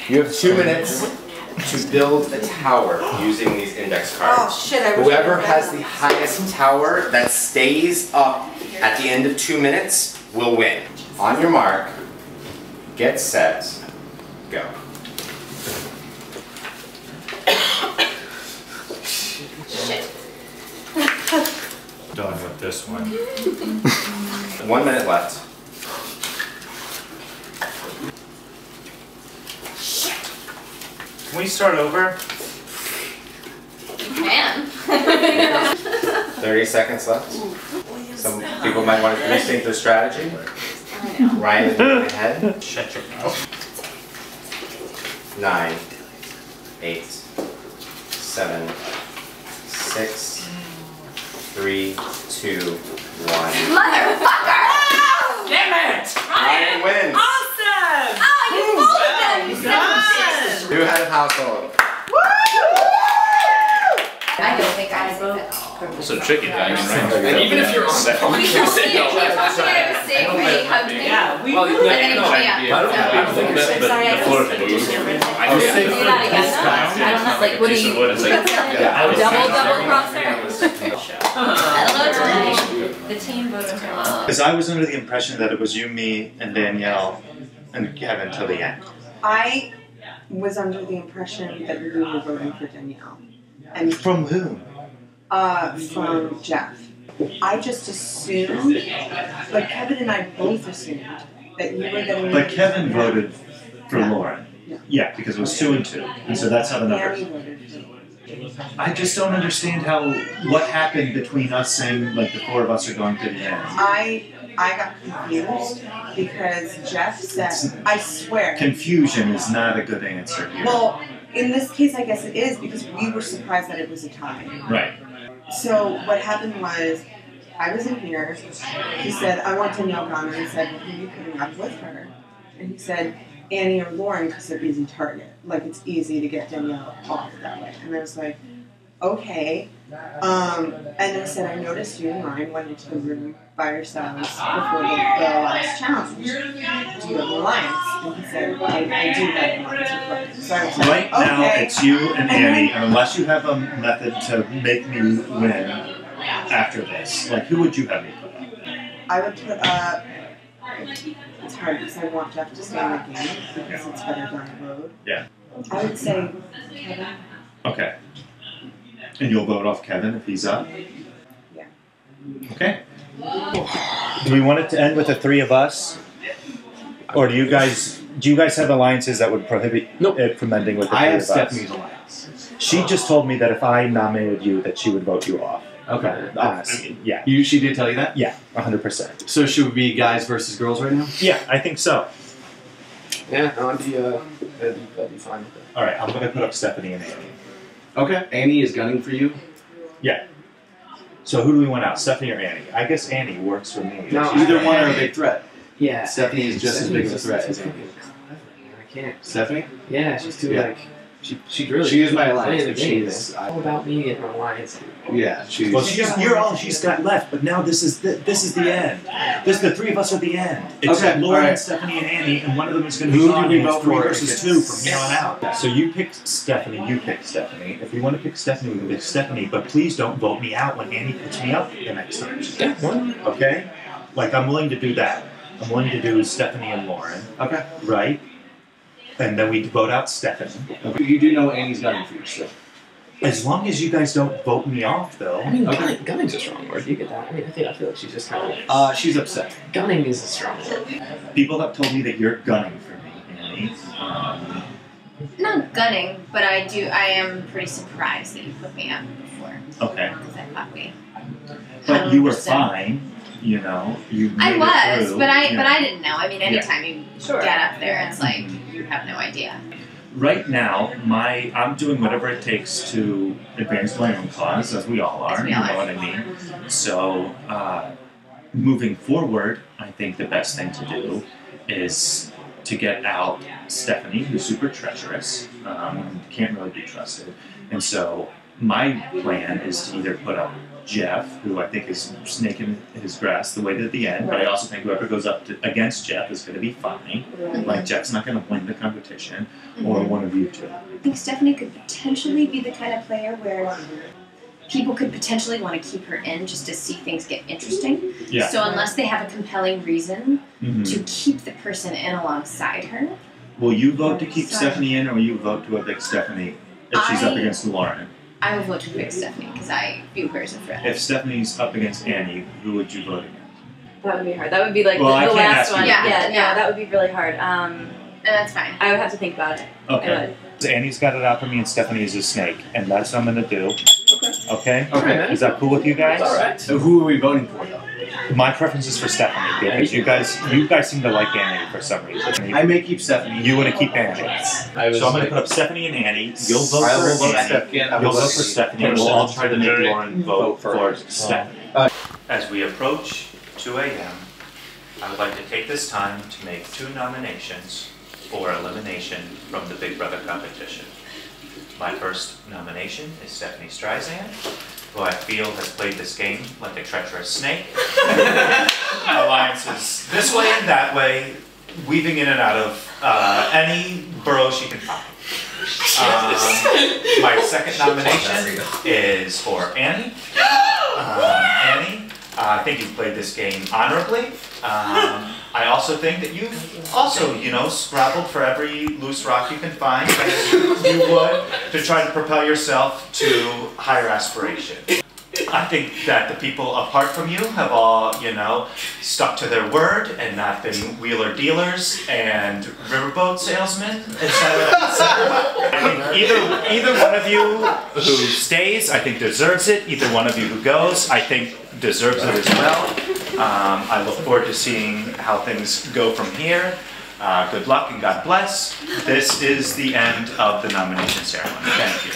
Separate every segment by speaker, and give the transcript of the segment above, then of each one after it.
Speaker 1: You have 2 minutes to build a tower using these index cards.
Speaker 2: Oh shit, I wish
Speaker 1: Whoever has the highest tower that stays up at the end of 2 minutes will win. On your mark, get set, go.
Speaker 2: Shit.
Speaker 3: Done with this one.
Speaker 1: 1 minute left.
Speaker 3: Can we start over?
Speaker 2: Man.
Speaker 1: 30 seconds left. Some people might want to rethink their strategy. Ryan is moving ahead.
Speaker 3: Shut your mouth.
Speaker 1: 9, 8, 7, 6, 3, 2, 1.
Speaker 2: Motherfucker!
Speaker 4: Damn it!
Speaker 1: Ryan wins.
Speaker 4: Awesome!
Speaker 2: Oh, you folded them! You son of a bitch!
Speaker 1: Two-head of household.
Speaker 2: I don't think I said that.
Speaker 5: So tricky, right?
Speaker 4: And even if you're on that one,
Speaker 2: We
Speaker 4: you
Speaker 2: told
Speaker 4: said
Speaker 2: me
Speaker 4: no.
Speaker 2: it was the same way he hugged me.
Speaker 4: Yeah, we
Speaker 5: Well,
Speaker 4: really
Speaker 5: no,
Speaker 2: And then he
Speaker 5: no,
Speaker 2: put me up.
Speaker 5: I don't think it's
Speaker 2: Sorry, I
Speaker 5: the floor
Speaker 2: don't
Speaker 5: moves.
Speaker 2: I don't say that again. I don't know, like, what do you... Double crosshair? Hello, team. The team voted for love.
Speaker 3: Because I was under the impression that it was you, me, and Danielle, and Kevin till the end.
Speaker 6: I was under the impression that you were voting for Danielle. And
Speaker 3: From whom?
Speaker 6: from Jeff. I just assumed, like Kevin and I both assumed that you were getting.
Speaker 3: But Kevin voted for Lauren.
Speaker 6: Yeah.
Speaker 3: Yeah, because it was 2 and 2. And so that's how the numbers.
Speaker 6: Annie voted for Lauren.
Speaker 3: I just don't understand what happened between us saying, like, the 4 of us are going to the end.
Speaker 6: I got confused because Jeff said, I swear.
Speaker 3: Confusion is not a good answer here.
Speaker 6: Well, in this case, I guess it is because we were surprised that it was a tie.
Speaker 3: Right.
Speaker 6: So what happened was, I was in here. He said, I want Danielle gone. And I said, well, who are you putting up with her? And he said, Annie or Lauren, because they're easy target. Like, it's easy to get Danielle off that way. And I was like, okay. And I said, I noticed you and Ryan went into the room by yourselves before the last challenge. Do you have an alliance? And he said, I do have an alliance with Ryan. So I was like,
Speaker 3: Right now,
Speaker 6: okay.
Speaker 3: it's you and Annie, and unless you have a method to make me win after this, like, who would you have me put up?
Speaker 6: I would put up. It's hard because I want Jeff to stay in the game because it's better down the road.
Speaker 3: Yeah.
Speaker 6: I would say Kevin.
Speaker 3: Okay. And you'll vote off Kevin if he's up?
Speaker 6: Yeah.
Speaker 3: Okay. Do we want it to end with the 3 of us? Or do you guys have alliances that would prohibit it from ending with the 3 of us?
Speaker 7: I have Stephanie's alliance.
Speaker 3: She just told me that if I nominated you, that she would vote you off.
Speaker 7: Okay.
Speaker 3: Yeah.
Speaker 7: She did tell you that?
Speaker 3: Yeah, 100%.
Speaker 7: So should we be guys versus girls right now?
Speaker 3: Yeah, I think so.
Speaker 5: Yeah, that'd be fine with it.
Speaker 3: All right, I'm going to put up Stephanie and Annie.
Speaker 7: Okay. Annie is gunning for you?
Speaker 3: Yeah. So who do we want out, Stephanie or Annie? I guess Annie works for me.
Speaker 5: No,
Speaker 7: Either one are a big threat.
Speaker 5: Yeah.
Speaker 7: Stephanie is just as big of a threat as Annie.
Speaker 5: I can't.
Speaker 7: Stephanie?
Speaker 5: Yeah, she's too
Speaker 7: Yeah.
Speaker 5: like she really.
Speaker 7: She is my alliance,
Speaker 5: playing the
Speaker 7: but
Speaker 5: game.
Speaker 7: she's-
Speaker 5: It's all about me and her alliance.
Speaker 7: Yeah, she's...
Speaker 3: Well, you're all she's got left, but now this is the end. The 3 of us are the end. It's
Speaker 7: Okay,
Speaker 3: Lauren,
Speaker 7: all right.
Speaker 3: Stephanie, and Annie, and one of them is going to be
Speaker 7: Who
Speaker 3: gone.
Speaker 7: do we
Speaker 3: and it's
Speaker 7: vote
Speaker 3: 3
Speaker 7: for
Speaker 3: versus
Speaker 7: if
Speaker 3: 2
Speaker 7: it's-
Speaker 3: from here on out. So you pick Stephanie, you pick Stephanie. If we want to pick Stephanie, we can pick Stephanie, but please don't vote me out when Annie puts me up the next time.
Speaker 5: Yeah.
Speaker 3: Okay? Like, I'm willing to do that. I'm willing to do Stephanie and Lauren.
Speaker 7: Okay.
Speaker 3: Right? And then we vote out Stephanie.
Speaker 7: Okay. You do know Annie's gunning for you still.
Speaker 3: As long as you guys don't vote me off, though.
Speaker 5: I mean, gunning's a strong word. You get that? I mean, I feel like she's just kind of.
Speaker 7: She's upset.
Speaker 5: Gunning is a strong word.
Speaker 3: People have told me that you're gunning for me, Annie.
Speaker 2: Not gunning, but I am pretty surprised that you put me up before.
Speaker 3: Okay.
Speaker 2: Because I thought we.
Speaker 3: But you were
Speaker 2: 100%.
Speaker 3: fine, you know. You made
Speaker 2: I
Speaker 3: it
Speaker 2: was,
Speaker 3: through,
Speaker 2: but I
Speaker 3: yeah.
Speaker 2: didn't know. I mean, anytime you get up there, it's like you have no idea.
Speaker 3: Right now, I'm doing whatever it takes to advance my own cause, as we all are.
Speaker 2: As we
Speaker 3: You
Speaker 2: all
Speaker 3: know
Speaker 2: are.
Speaker 3: what I mean? So, moving forward, I think the best thing to do is to get out Stephanie, who's super treacherous, can't really be trusted. And so my plan is to either put up Jeff, who I think is snaking his grass the way to the end, but I also think whoever goes up against Jeff is going to be fine. Like, Jeff's not going to win the competition, or one of you two.
Speaker 8: I think Stephanie could potentially be the kind of player where people could potentially want to keep her in just to see things get interesting.
Speaker 3: Yeah.
Speaker 8: So unless they have a compelling reason to keep the person in alongside her.
Speaker 3: Will you vote to keep Stephanie in, or will you vote to evict Stephanie if she's up against Lauren?
Speaker 8: I would vote to evict Stephanie because I view her as a threat.
Speaker 3: If Stephanie's up against Annie, who would you vote against?
Speaker 2: That would be hard. That would be like
Speaker 3: Well, I
Speaker 2: the
Speaker 3: can't
Speaker 2: last
Speaker 3: ask you
Speaker 2: one.
Speaker 3: that.
Speaker 2: Yeah, that would be really hard.
Speaker 8: And that's fine.
Speaker 2: I would have to think about it.
Speaker 3: Okay. So Annie's got it out for me, and Stephanie is a snake, and that's what I'm going to do. Okay.
Speaker 7: Okay.
Speaker 3: Is that cool with you guys?
Speaker 7: All right. So who are we voting for, though?
Speaker 3: My preference is for Stephanie because you guys seem to like Annie for some reason.
Speaker 7: I may keep Stephanie.
Speaker 3: You want to keep Annie. So I'm going to put up Stephanie and Annie. You'll vote for Annie. You'll vote for Stephanie. And we'll all try to make Lauren vote for Stephanie. As we approach 2 a.m., I would like to take this time to make 2 nominations for elimination from the Big Brother competition. My first nomination is Stephanie Streisand, who I feel has played this game like a treacherous snake. Alliances this way and that way, weaving in and out of any burrow she can find. My second nomination is for Annie. Annie, I think you've played this game honorably. I also think that you've also, scrabbled for every loose rock you can find, as you would, to try to propel yourself to higher aspiration. I think that the people apart from you have all, stuck to their word and not been wheeler dealers and riverboat salesmen, etc. I think either one of you who stays, I think deserves it. Either one of you who goes, I think deserves it as well. I look forward to seeing how things go from here. Good luck and God bless. This is the end of the nomination ceremony. Thank you.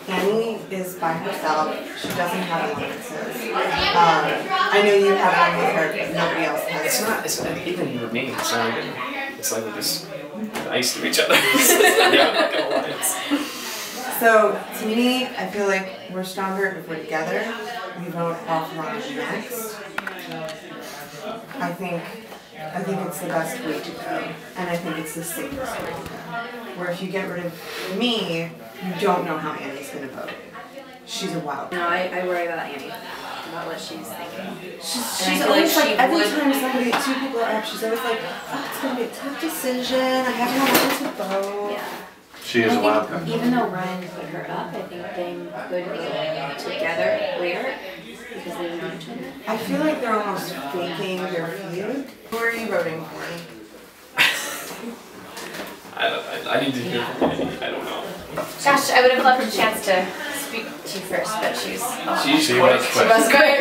Speaker 6: Annie is by herself. She doesn't have alliances. I know you have one with her, but nobody else has.
Speaker 5: It's not even with me. It's not even. It's like we're just nice to each other. Yeah, no alliance.
Speaker 6: So, to me, I feel like we're stronger if we're together. We vote offline next. I think it's the best way to go, and I think it's the safest way to go. Where if you get rid of me, you don't know how Annie's gonna vote. She's a wild card.
Speaker 2: No, I worry about Annie, about what she's thinking.
Speaker 6: She's always like, every time two people are up, she's always like, oh, it's gonna be a tough decision, I have no one to vote.
Speaker 2: Yeah.
Speaker 7: She is a wild card.
Speaker 2: Even though Ryan put her up, I think they could be together later because they know each other.
Speaker 6: I feel like they're almost faking their feud. Who are you voting for?
Speaker 5: I need to hear from Annie. I don't know.
Speaker 8: Gosh, I would have loved a chance to speak to you first, but she was
Speaker 5: She
Speaker 8: great.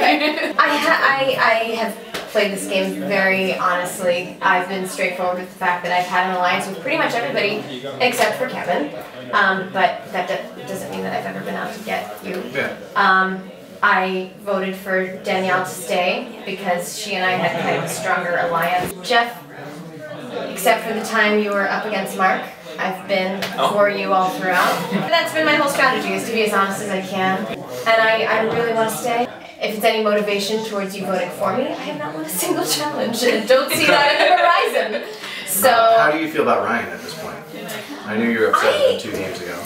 Speaker 8: I have played this game very honestly. I've been straightforward with the fact that I've had an alliance with pretty much everybody except for Kevin. But that doesn't mean that I've ever been out to get you.
Speaker 7: Yeah.
Speaker 8: I voted for Danielle to stay because she and I had kind of a stronger alliance. Jeff, except for the time you were up against Mark, I've been for you all throughout. That's been my whole strategy, is to be as honest as I can. And I really want to stay. If it's any motivation towards you voting for me, I have not won a single challenge and don't see that on the horizon. So
Speaker 7: How do you feel about Ryan at this point? I knew you were upset with him 2 games ago.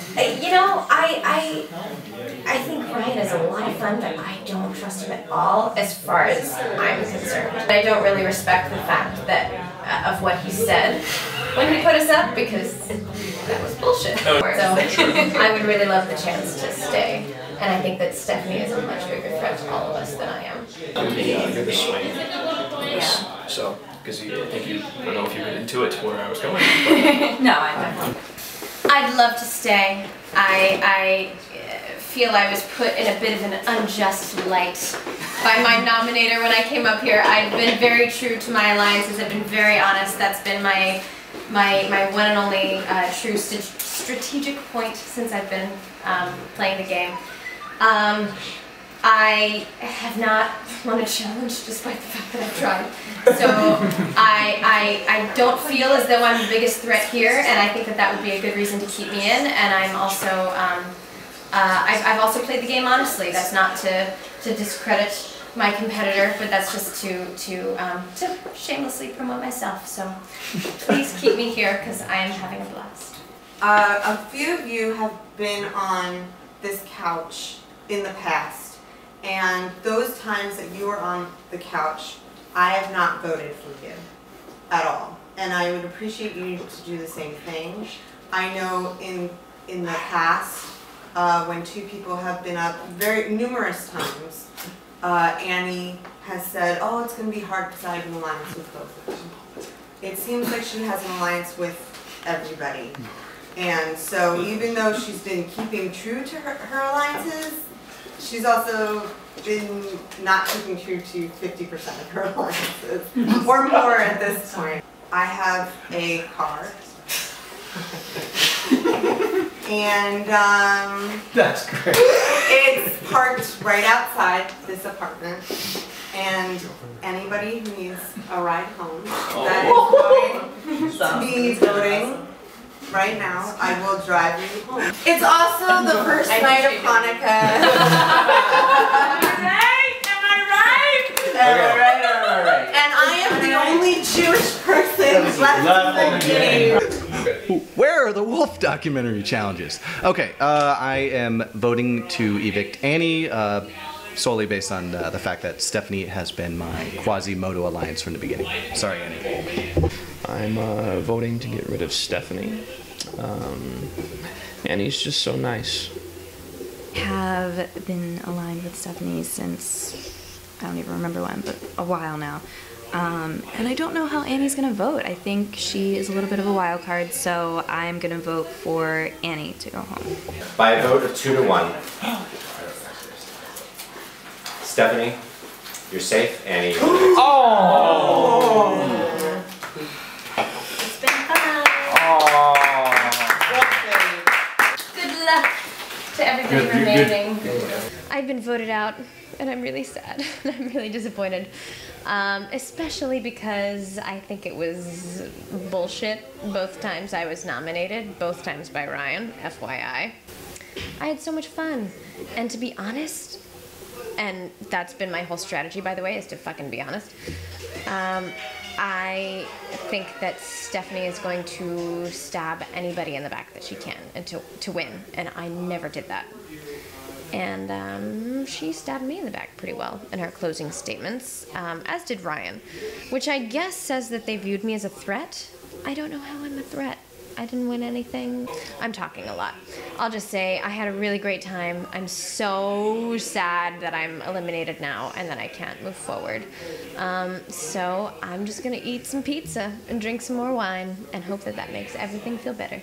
Speaker 8: I think Ryan is a lot of fun, but I don't trust him at all as far as I'm concerned. I don't really respect the fact that of what he said when he put us up because that was bullshit. So I would really love the chance to stay. And I think that Stephanie is a much bigger threat to all of us than I am.
Speaker 5: You're the swing. Yeah. So, because I don't know if you get into it to where I was going.
Speaker 2: No, I don't.
Speaker 8: I'd love to stay. I feel I was put in a bit of an unjust light by my nominator when I came up here. I've been very true to my alliances. I've been very honest. That's been my one and only true strategic point since I've been playing the game. I have not won a challenge despite the fact that I've tried. So I don't feel as though I'm the biggest threat here, and I think that that would be a good reason to keep me in. And I'm also I've also played the game honestly. That's not to discredit my competitor, but that's just to shamelessly promote myself. So please keep me here because I am having a blast.
Speaker 6: A few of you have been on this couch in the past, and those times that you were on the couch, I have not voted for you at all. And I would appreciate you to do the same thing. I know in the past, when two people have been up numerous times, Annie has said, oh, it's going to be hard because I have an alliance with both of them. It seems like she has an alliance with everybody. And so even though she's been keeping true to her alliances, she's also been not keeping true to 50% of her alliances, or more at this point. I have a car. And
Speaker 7: That's great.
Speaker 6: it's parked right outside this apartment. And anybody who needs a ride home that is going to be voting right now, I will drive you home. It's also the first night of Hanukkah. Am I right? And I am the only Jewish person left in the game.
Speaker 7: Where are the wolf documentary challenges? Okay, I am voting to evict Annie solely based on the fact that Stephanie has been my Quasimodo alliance from the beginning. Sorry, Annie.
Speaker 5: I'm voting to get rid of Stephanie. Annie's just so nice.
Speaker 2: Have been aligned with Stephanie since, I don't even remember when, but a while now. And I don't know how Annie's gonna vote. I think she is a little bit of a wild card, so I'm gonna vote for Annie to go home.
Speaker 1: By a vote of 2-1. Stephanie, you're safe. Annie.
Speaker 8: Oh! It's been fun. Good luck to everybody remaining.
Speaker 9: I've been voted out, and I'm really sad. I'm really disappointed. Especially because I think it was bullshit both times I was nominated, both times by Ryan, FYI. I had so much fun. And to be honest, and that's been my whole strategy, by the way, is to fucking be honest, I think that Stephanie is going to stab anybody in the back that she can and to win, and I never did that. And she stabbed me in the back pretty well in her closing statements, as did Ryan, which I guess says that they viewed me as a threat. I don't know how I'm a threat. I didn't win anything. I'm talking a lot. I'll just say I had a really great time. I'm so sad that I'm eliminated now and that I can't move forward. So I'm just gonna eat some pizza and drink some more wine and hope that that makes everything feel better.